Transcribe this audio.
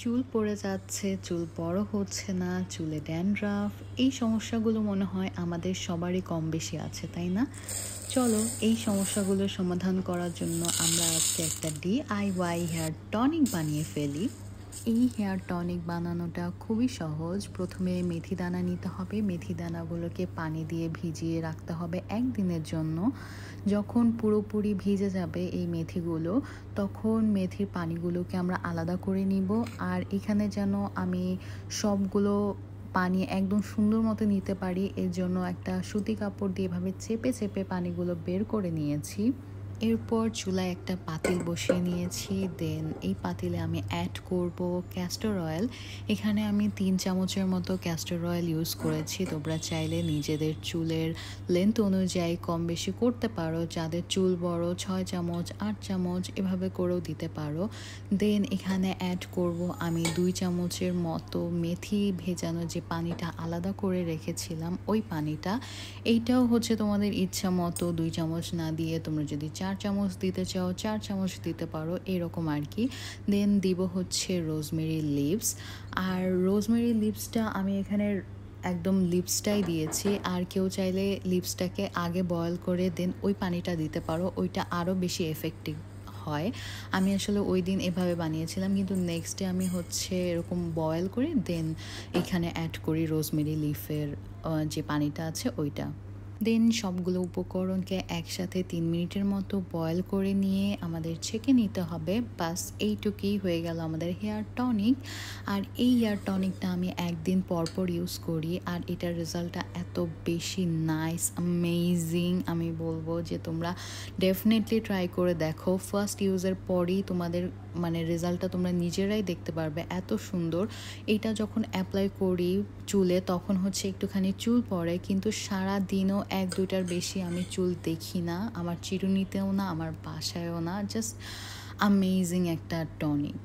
চুল পড়ে যাচ্ছে, চুল বড় হচ্ছে না, চুলে ড্যান্ড্রাফ, এই সমস্যাগুলো মনে হয় আমাদের সবারই কম বেশি আছে, তাই না? চলো এই সমস্যাগুলোর সমাধান করার জন্য আমরা আজকে একটা DIY হেয়ার টনিক বানিয়ে ফেলি। এই হেয়ার টনিক বানানোটা খুবই সহজ। প্রথমে মেথি দানা নিতে হবে। মেথি দানাগুলোকে পানি দিয়ে ভিজিয়ে রাখতে হবে একদিনের জন্য। যখন পুরোপুরি ভিজে যাবে এই মেথিগুলো, তখন মেথির পানিগুলোকে আমরা আলাদা করে নিব। আর এখানে যেন আমি সবগুলো পানি একদম সুন্দর মতো নিতে পারি, এর জন্য একটা সুতি কাপড় দিয়ে এভাবে চেপে চেপে পানিগুলো বের করে নিয়েছি। এরপর চুলায় একটা পাতিল বসিয়ে নিয়েছি। দেন এই পাতিলে আমি অ্যাড করব ক্যাস্টর অয়েল। এখানে আমি 3 চামচের মতো ক্যাস্টর অয়েল ইউজ করেছি। তোমরা চাইলে নিজেদের চুলের লেন্থ অনুযায়ী কম বেশি করতে পারো। যাদের চুল বড় 6 চামচ 8 চামচ এভাবে করেও দিতে পারো। দেন এখানে অ্যাড করব আমি 2 চামচের মতো মেথি ভেজানো যে পানিটা আলাদা করে রেখেছিলাম ওই পানিটা। এইটাও হচ্ছে তোমাদের ইচ্ছা মতো, 2 চামচ না দিয়ে তোমরা যদি 4 চামচ দিতে চাও 4 চামচ দিতে পারো, এরকম আর কি। দেন দিব হচ্ছে রোজমেরি লিভস। আর রোজমেরি লিভসটা আমি এখানে একদম লিভসটাই দিয়েছি। আর কেউ চাইলে লিভসটাকে আগে বয়েল করে দেন ওই পানিটা দিতে পারো, ওইটা আরও বেশি এফেক্টিভ হয়। আমি আসলে ওই দিন এভাবে বানিয়েছিলাম, কিন্তু নেক্সট ডে আমি হচ্ছে এরকম বয়েল করে দেন এখানে অ্যাড করি রোজমেরি লিফের যে পানিটা আছে ওইটা। দেন সবগুলো উপকরণকে একসাথে 3 মিনিটের মতো বয়েল করে নিয়ে আমাদের ছেঁকে নিতে হবে। বাস এইটুকুই হয়ে গেল আমাদের হেয়ার টনিক। আর এই হেয়ার টনিকটা আমি একদিন পরপর ইউজ করি, আর এটার রেজাল্টটা এত বেশি নাইস, অ্যামেজিং। আমি বলবো যে তোমরা ডেফিনেটলি ট্রাই করে দেখো। ফার্স্ট ইউজের পরই তোমাদের রেজাল্টটা তোমরা নিজেরাই দেখতে পারবে, এত সুন্দর। এইটা যখন অ্যাপ্লাই করি চুলে তখন হচ্ছে একটুখানি চুল পড়ে, কিন্তু সারা দিনও 1-2টার বেশি আমি চুল দেখি না, আমার চিরুনিতেও না, আমার বাসায়ও না। জাস্ট অ্যামেজিং একটা টনিক।